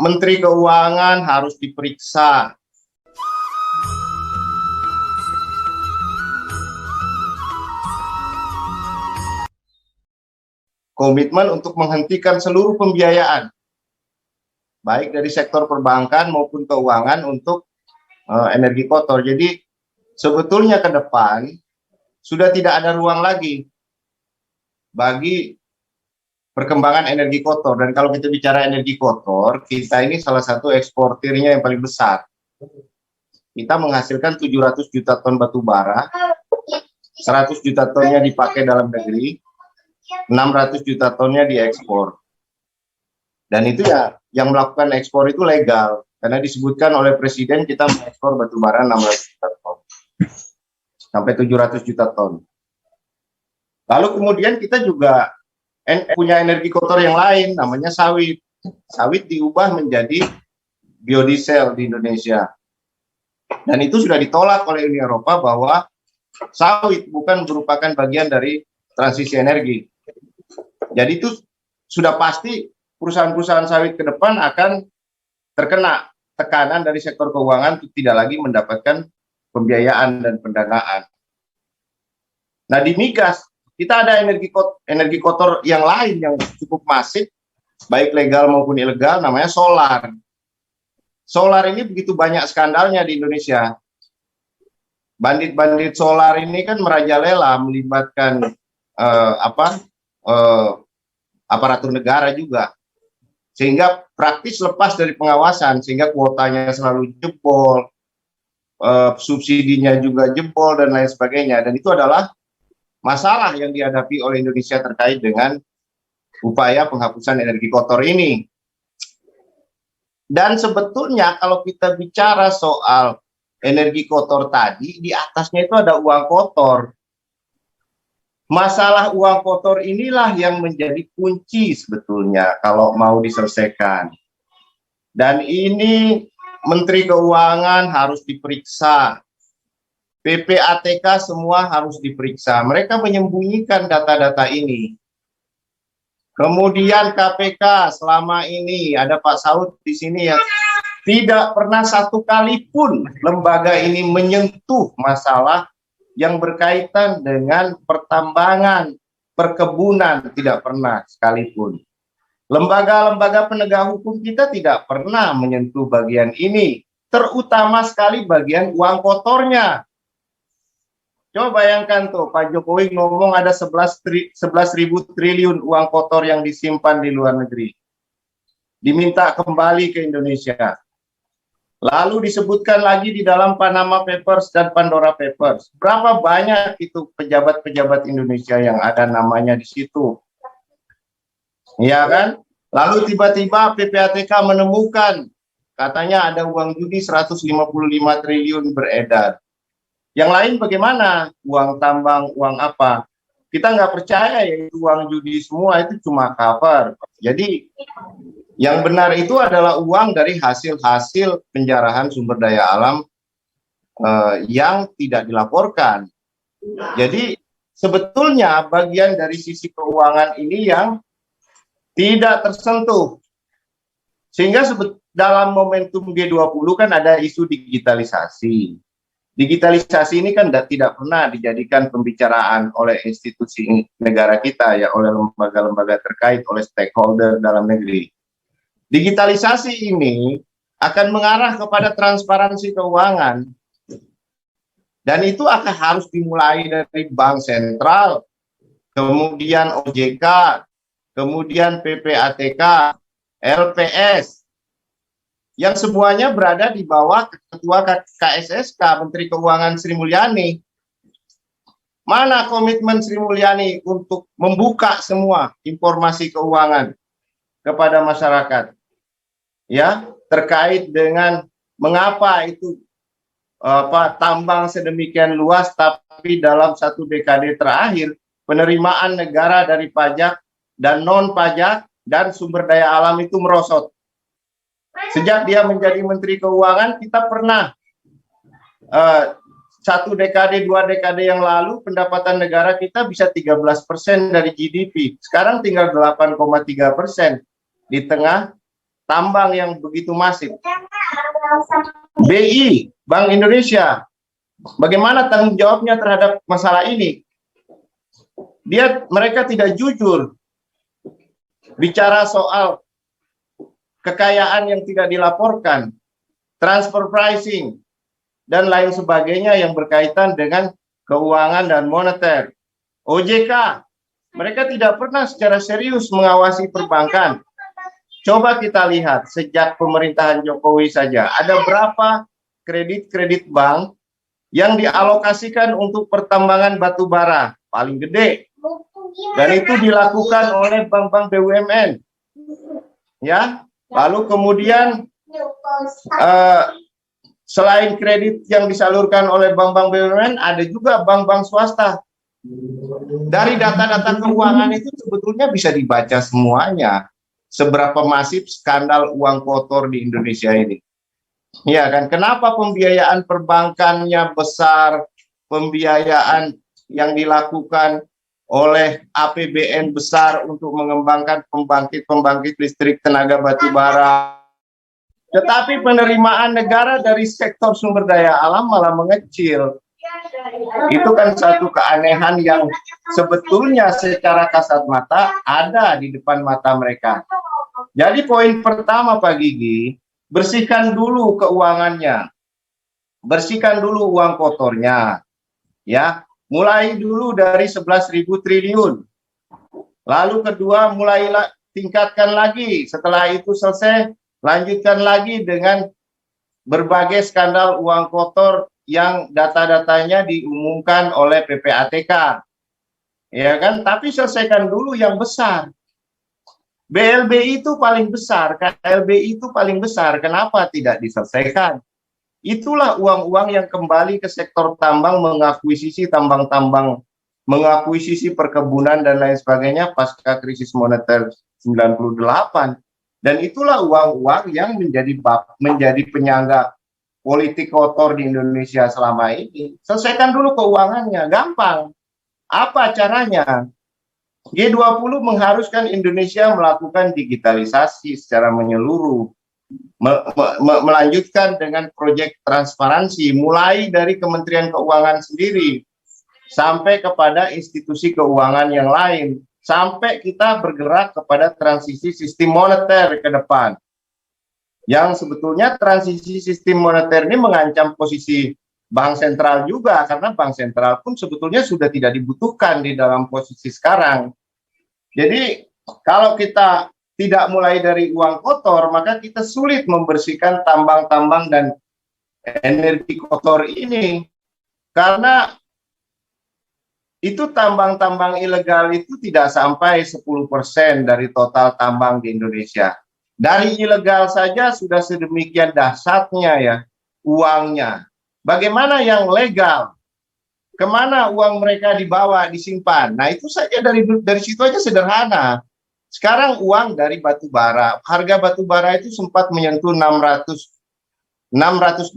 Menteri Keuangan harus diperiksa. Komitmen untuk menghentikan seluruh pembiayaan, baik dari sektor perbankan maupun keuangan untuk energi kotor. Jadi sebetulnya ke depan sudah tidak ada ruang lagi bagi perkembangan energi kotor. Dan kalau kita bicara energi kotor, kita ini salah satu eksportirnya yang paling besar. Kita menghasilkan 700 juta ton batu bara, 100 juta tonnya dipakai dalam negeri, 600 juta tonnya diekspor. Dan itu ya, yang melakukan ekspor itu legal, karena disebutkan oleh Presiden kita mengekspor batu bara 600 juta ton, sampai 700 juta ton. Lalu kemudian kita juga punya energi kotor yang lain, namanya sawit. Sawit diubah menjadi biodiesel di Indonesia. Dan itu sudah ditolak oleh Uni Eropa bahwa sawit bukan merupakan bagian dari transisi energi. Jadi itu sudah pasti perusahaan-perusahaan sawit ke depan akan terkena tekanan dari sektor keuangan untuk tidak lagi mendapatkan pembiayaan dan pendanaan. Nah, di migas kita ada energi kotor yang lain yang cukup masif, baik legal maupun ilegal, namanya solar. Solar ini begitu banyak skandalnya di Indonesia. Bandit-bandit solar ini kan merajalela melibatkan aparatur negara juga, sehingga praktis lepas dari pengawasan, sehingga kuotanya selalu jebol, subsidinya juga jebol dan lain sebagainya. Dan itu adalah masalah yang dihadapi oleh Indonesia terkait dengan upaya penghapusan energi kotor ini. Dan sebetulnya kalau kita bicara soal energi kotor tadi, di atasnya itu ada uang kotor. Masalah uang kotor inilah yang menjadi kunci sebetulnya kalau mau diselesaikan. Dan ini Menteri Keuangan harus diperiksa. PPATK semua harus diperiksa. Mereka menyembunyikan data-data ini. Kemudian KPK selama ini ada Pak Saud di sini yang tidak pernah satu kali pun lembaga ini menyentuh masalah yang berkaitan dengan pertambangan, perkebunan, tidak pernah sekalipun. Lembaga-lembaga penegak hukum kita tidak pernah menyentuh bagian ini, terutama sekali bagian uang kotornya. Coba bayangkan tuh, Pak Jokowi ngomong ada 11.000 triliun uang kotor yang disimpan di luar negeri. Diminta kembali ke Indonesia. Lalu disebutkan lagi di dalam Panama Papers dan Pandora Papers. Berapa banyak itu pejabat-pejabat Indonesia yang ada namanya di situ. Iya kan? Lalu tiba-tiba PPATK menemukan, katanya ada uang judi 155 triliun beredar. Yang lain bagaimana? Uang tambang, uang apa? Kita nggak percaya ya itu uang judi semua, itu cuma cover. Jadi yang benar itu adalah uang dari hasil-hasil penjarahan sumber daya alam yang tidak dilaporkan. Jadi sebetulnya bagian dari sisi keuangan ini yang tidak tersentuh. Sehingga dalam momentum G20 kan ada isu digitalisasi. Digitalisasi ini kan tidak pernah dijadikan pembicaraan oleh institusi negara kita ya, oleh lembaga-lembaga terkait, oleh stakeholder dalam negeri. Digitalisasi ini akan mengarah kepada transparansi keuangan. Dan itu akan harus dimulai dari Bank Sentral, kemudian OJK, kemudian PPATK, LPS, yang semuanya berada di bawah Ketua KSSK, Menteri Keuangan Sri Mulyani. Mana komitmen Sri Mulyani untuk membuka semua informasi keuangan kepada masyarakat? Ya, terkait dengan mengapa itu tambang sedemikian luas, tapi dalam satu dekade terakhir penerimaan negara dari pajak dan non pajak dan sumber daya alam itu merosot. Sejak dia menjadi Menteri Keuangan, kita pernah satu dekade, dua dekade yang lalu pendapatan negara kita bisa 13% dari GDP. Sekarang tinggal 8,3% di tengah tambang yang begitu masif. BI, Bank Indonesia, bagaimana tanggung jawabnya terhadap masalah ini? Mereka tidak jujur bicara soal kekayaan yang tidak dilaporkan, transfer pricing, dan lain sebagainya yang berkaitan dengan keuangan dan moneter. OJK, mereka tidak pernah secara serius mengawasi perbankan. Coba kita lihat sejak pemerintahan Jokowi saja, ada berapa kredit-kredit bank yang dialokasikan untuk pertambangan batu bara? Paling gede. Dan itu dilakukan oleh bank-bank BUMN. Ya, lalu kemudian selain kredit yang disalurkan oleh bank-bank BUMN, ada juga bank-bank swasta. Dari data-data keuangan itu sebetulnya bisa dibaca semuanya. Seberapa masif skandal uang kotor di Indonesia ini. Ya kan, kenapa pembiayaan perbankannya besar, pembiayaan yang dilakukan oleh APBN besar untuk mengembangkan pembangkit listrik tenaga batu bara. Tetapi penerimaan negara dari sektor sumber daya alam malah mengecil. Itu kan satu keanehan yang sebetulnya secara kasat mata ada di depan mata mereka. Jadi poin pertama Pak Gigi, bersihkan dulu keuangannya. Bersihkan dulu uang kotornya. Ya, mulai dulu dari 11.000 triliun. Lalu kedua, mulailah tingkatkan lagi. Setelah itu selesai, lanjutkan lagi dengan berbagai skandal uang kotor yang data-datanya diumumkan oleh PPATK. Ya kan, tapi selesaikan dulu yang besar. BLBI itu paling besar, KLBI itu paling besar, kenapa tidak diselesaikan? Itulah uang-uang yang kembali ke sektor tambang, mengakuisisi tambang-tambang, mengakuisisi perkebunan dan lain sebagainya pasca krisis moneter 98. Dan itulah uang-uang yang menjadi penyangga politik kotor di Indonesia selama ini. Selesaikan dulu keuangannya, gampang. Apa caranya? G20 mengharuskan Indonesia melakukan digitalisasi secara menyeluruh, melanjutkan dengan proyek transparansi, mulai dari Kementerian Keuangan sendiri, sampai kepada institusi keuangan yang lain, sampai kita bergerak kepada transisi sistem moneter ke depan. Yang sebetulnya transisi sistem moneter ini mengancam posisi bank sentral juga, karena bank sentral pun sebetulnya sudah tidak dibutuhkan di dalam posisi sekarang. Jadi kalau kita tidak mulai dari uang kotor, maka kita sulit membersihkan tambang-tambang dan energi kotor ini. Karena itu tambang-tambang ilegal itu tidak sampai 10% dari total tambang di Indonesia. Dari ilegal saja sudah sedemikian dahsyatnya ya uangnya. Bagaimana yang legal? Kemana uang mereka dibawa, disimpan? Nah itu saja dari situ aja sederhana. Sekarang uang dari batu bara, harga batu bara itu sempat menyentuh 600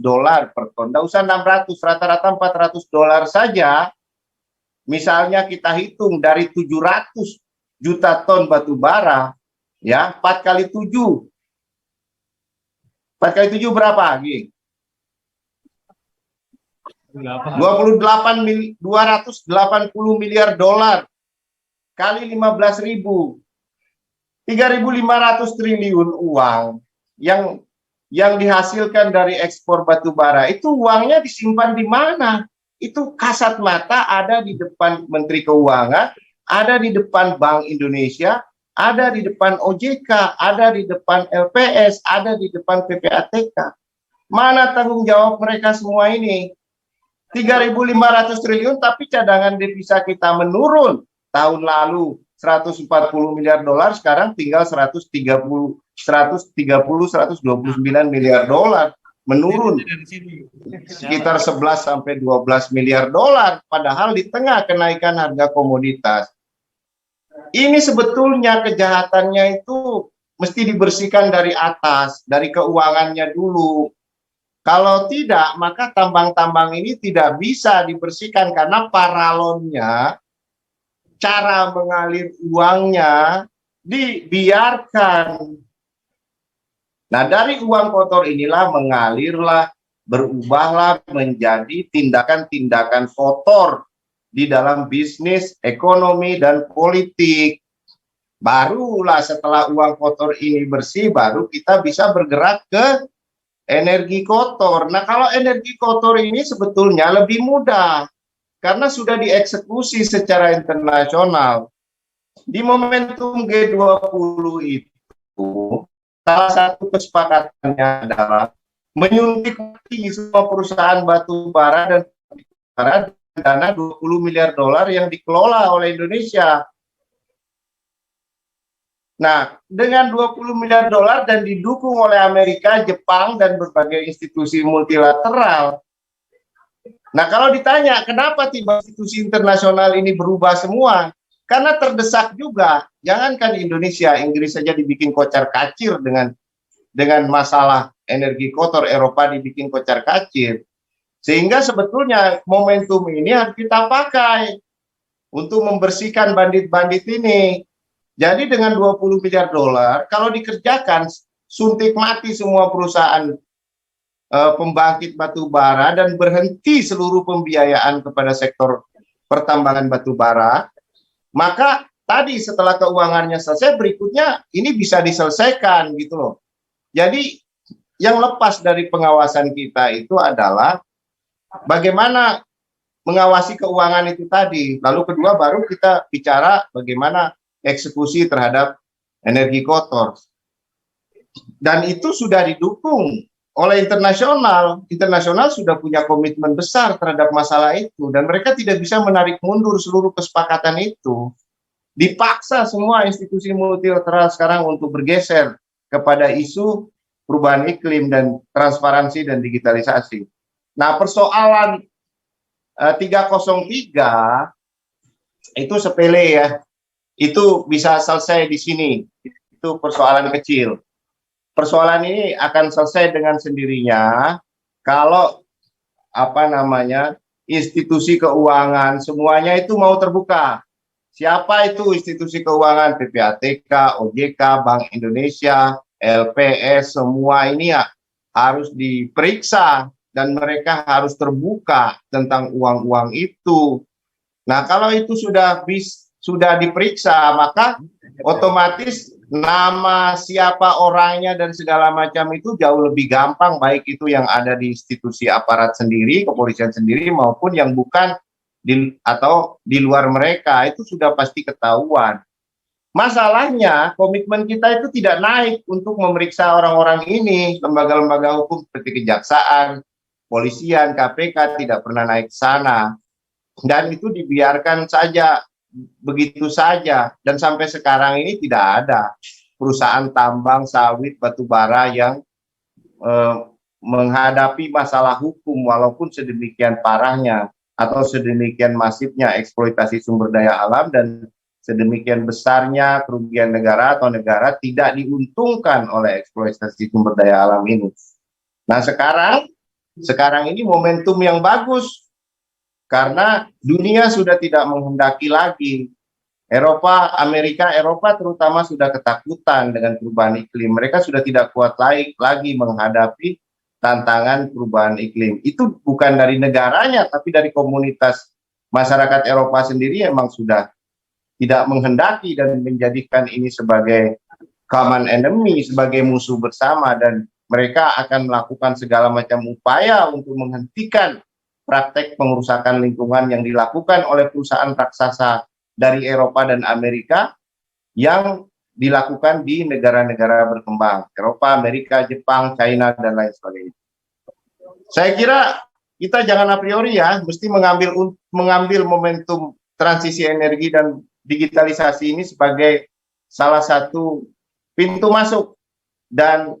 dolar per ton. Nggak usah 600, rata-rata 400 dolar saja. Misalnya kita hitung dari 700 juta ton batu bara, ya 4 kali 7. 4 kali 7 berapa? Gini. 280 miliar dolar kali 15.000. 3.500 triliun uang yang dihasilkan dari ekspor batu bara. Itu uangnya disimpan di mana? Itu kasat mata ada di depan Menteri Keuangan, ada di depan Bank Indonesia, ada di depan OJK, ada di depan LPS, ada di depan PPATK. Mana tanggung jawab mereka semua ini? 3.500 triliun, tapi cadangan devisa kita menurun. Tahun lalu 140 miliar dolar, sekarang tinggal 129 miliar dolar. Menurun sekitar 11 sampai 12 miliar dolar, padahal di tengah kenaikan harga komoditas. Ini sebetulnya kejahatannya itu mesti dibersihkan dari atas, dari keuangannya dulu. Kalau tidak, maka tambang-tambang ini tidak bisa dibersihkan karena paralonnya, cara mengalir uangnya dibiarkan. Nah, dari uang kotor inilah mengalirlah, berubahlah menjadi tindakan-tindakan kotor di dalam bisnis, ekonomi, dan politik. Barulah setelah uang kotor ini bersih, baru kita bisa bergerak ke energi kotor. Nah, kalau energi kotor ini sebetulnya lebih mudah karena sudah dieksekusi secara internasional. Di momentum G20 itu, salah satu kesepakatannya adalah menyuntik mati semua perusahaan batu bara dan dana 20 miliar dolar yang dikelola oleh Indonesia. Nah, dengan 20 miliar dolar dan didukung oleh Amerika, Jepang, dan berbagai institusi multilateral. Nah, kalau ditanya kenapa tiba institusi internasional ini berubah semua? Karena terdesak juga. Jangankan Indonesia, Inggris saja dibikin kocar-kacir dengan masalah energi kotor, Eropa dibikin kocar-kacir. Sehingga sebetulnya momentum ini harus kita pakai untuk membersihkan bandit-bandit ini. Jadi dengan 20 miliar dolar, kalau dikerjakan, suntik mati semua perusahaan pembangkit batu bara dan berhenti seluruh pembiayaan kepada sektor pertambangan batu bara, maka tadi setelah keuangannya selesai, berikutnya ini bisa diselesaikan gitu loh. Jadi yang lepas dari pengawasan kita itu adalah bagaimana mengawasi keuangan itu tadi. Lalu kedua baru kita bicara bagaimana eksekusi terhadap energi kotor. Dan itu sudah didukung oleh internasional. Internasional sudah punya komitmen besar terhadap masalah itu. Dan mereka tidak bisa menarik mundur seluruh kesepakatan itu. Dipaksa semua institusi multilateral sekarang untuk bergeser kepada isu perubahan iklim dan transparansi dan digitalisasi. Nah, persoalan 303 itu sepele ya. Itu bisa selesai di sini. Itu persoalan kecil. Persoalan ini akan selesai dengan sendirinya kalau institusi keuangan semuanya itu mau terbuka. Siapa itu institusi keuangan? PPATK, OJK, Bank Indonesia, LPS, semua ini ya harus diperiksa dan mereka harus terbuka tentang uang-uang itu. Nah, kalau itu sudah diperiksa, maka otomatis nama siapa orangnya dan segala macam itu jauh lebih gampang, baik itu yang ada di institusi aparat sendiri, kepolisian sendiri, maupun yang bukan atau di luar mereka, itu sudah pasti ketahuan. Masalahnya komitmen kita itu tidak naik untuk memeriksa orang-orang ini. Lembaga-lembaga hukum seperti kejaksaan, polisian, KPK tidak pernah naik ke sana. Dan itu dibiarkan saja begitu saja, dan sampai sekarang ini tidak ada perusahaan tambang sawit batubara yang menghadapi masalah hukum walaupun sedemikian parahnya atau sedemikian masifnya eksploitasi sumber daya alam dan sedemikian besarnya kerugian negara atau negara tidak diuntungkan oleh eksploitasi sumber daya alam ini. Nah, sekarang ini momentum yang bagus karena dunia sudah tidak menghendaki lagi. Eropa terutama sudah ketakutan dengan perubahan iklim. Mereka sudah tidak kuat lagi menghadapi tantangan perubahan iklim. Itu bukan dari negaranya, tapi dari komunitas masyarakat Eropa sendiri memang sudah tidak menghendaki dan menjadikan ini sebagai common enemy, sebagai musuh bersama, dan mereka akan melakukan segala macam upaya untuk menghentikan praktek pengerusakan lingkungan yang dilakukan oleh perusahaan raksasa dari Eropa dan Amerika yang dilakukan di negara-negara berkembang, Eropa, Amerika, Jepang, China, dan lain sebagainya. Saya kira kita jangan a priori ya, mesti mengambil momentum transisi energi dan digitalisasi ini sebagai salah satu pintu masuk. Dan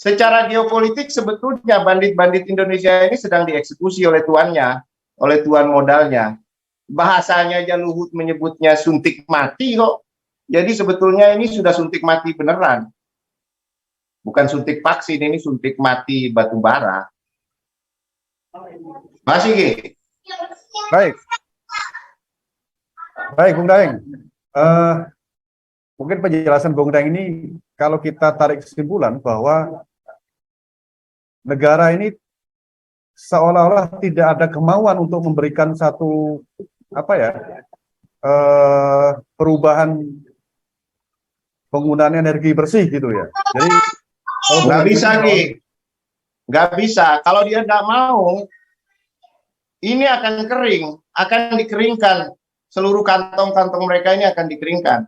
secara geopolitik sebetulnya bandit-bandit Indonesia ini sedang dieksekusi oleh tuannya, oleh tuan modalnya. Bahasanya aja Luhut menyebutnya suntik mati kok. Jadi sebetulnya ini sudah suntik mati beneran. Bukan suntik vaksin, ini suntik mati batu bara. Masih Gi? Baik. Baik, Bung Daeng. Mungkin penjelasan Bung Daeng ini kalau kita tarik kesimpulan bahwa negara ini seolah-olah tidak ada kemauan untuk memberikan satu perubahan penggunaan energi bersih gitu ya. Jadi nggak bisa Ki, nggak bisa. Kalau dia nggak mau, ini akan kering, akan dikeringkan. Seluruh kantong-kantong mereka ini akan dikeringkan.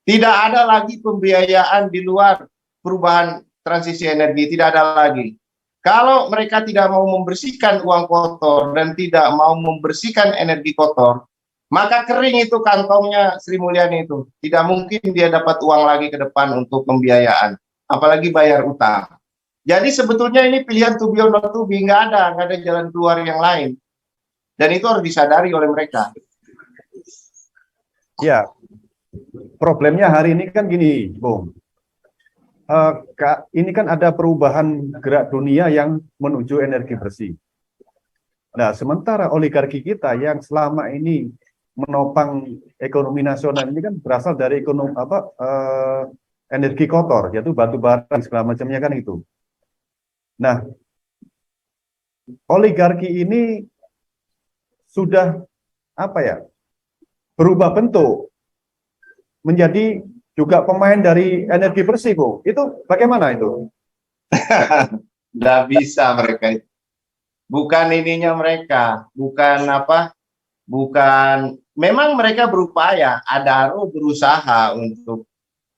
Tidak ada lagi pembiayaan di luar perubahan transisi energi, tidak ada lagi. Kalau mereka tidak mau membersihkan uang kotor dan tidak mau membersihkan energi kotor, maka kering itu kantongnya Sri Mulyani itu. Tidak mungkin dia dapat uang lagi ke depan untuk pembiayaan, apalagi bayar utang. Jadi sebetulnya ini pilihan to be or not to be, nggak ada jalan keluar yang lain. Dan itu harus disadari oleh mereka. Ya, problemnya hari ini kan gini, Bung. Ini kan ada perubahan gerak dunia yang menuju energi bersih. Nah, sementara oligarki kita yang selama ini menopang ekonomi nasional ini kan berasal dari energi kotor, yaitu batu bara dan segala macamnya kan itu. Nah, oligarki ini sudah berubah bentuk menjadi juga pemain dari energi bersih, Bu. Itu bagaimana itu? Nggak bisa mereka itu. Bukan ininya mereka, bukan. Memang mereka berupaya, Adaro berusaha untuk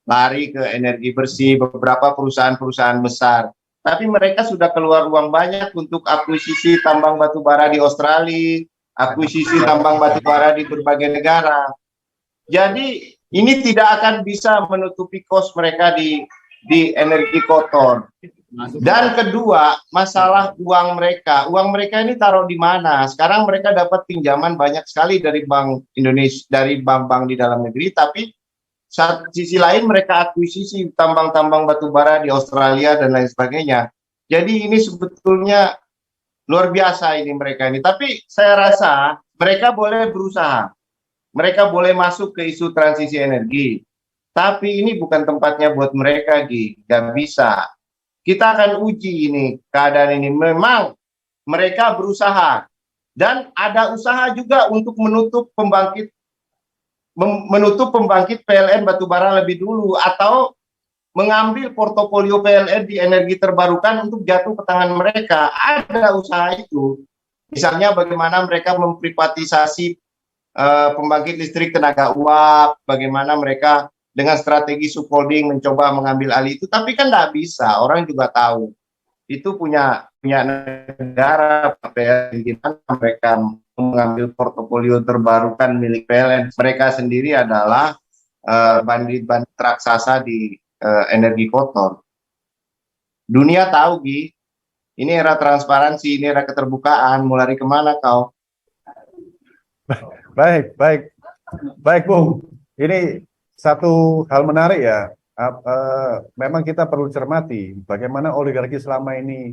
lari ke energi bersih, beberapa perusahaan-perusahaan besar. Tapi mereka sudah keluar uang banyak untuk akuisisi tambang batu bara di Australia, akuisisi tambang batu bara di berbagai negara. Jadi ini tidak akan bisa menutupi kos mereka di energi kotor. Dan kedua, masalah uang mereka ini taruh di mana? Sekarang mereka dapat pinjaman banyak sekali dari Bank Indonesia, dari bank-bank di dalam negeri, tapi sisi lain mereka akuisisi tambang-tambang batu bara di Australia dan lain sebagainya. Jadi ini sebetulnya luar biasa ini mereka ini. Tapi saya rasa mereka boleh berusaha. Mereka boleh masuk ke isu transisi energi. Tapi ini bukan tempatnya buat mereka, Gi. Gak bisa. Kita akan uji ini, keadaan ini. Memang mereka berusaha. Dan ada usaha juga untuk menutup pembangkit PLN batubara lebih dulu. Atau mengambil portofolio PLN di energi terbarukan untuk jatuh ke tangan mereka. Ada usaha itu. Misalnya bagaimana mereka memprivatisasi pembangkit listrik tenaga uap, bagaimana mereka dengan strategi subholding mencoba mengambil alih itu, tapi kan nggak bisa, orang juga tahu itu punya negara PLN, gimana mereka mengambil portofolio terbarukan milik PLN. Mereka sendiri adalah bandit-bandit raksasa di energi kotor. Dunia tahu, Gi, ini era transparansi, ini era keterbukaan, mau lari kemana kau? Baik, Bung. Ini satu hal menarik ya. Memang kita perlu cermati bagaimana oligarki selama ini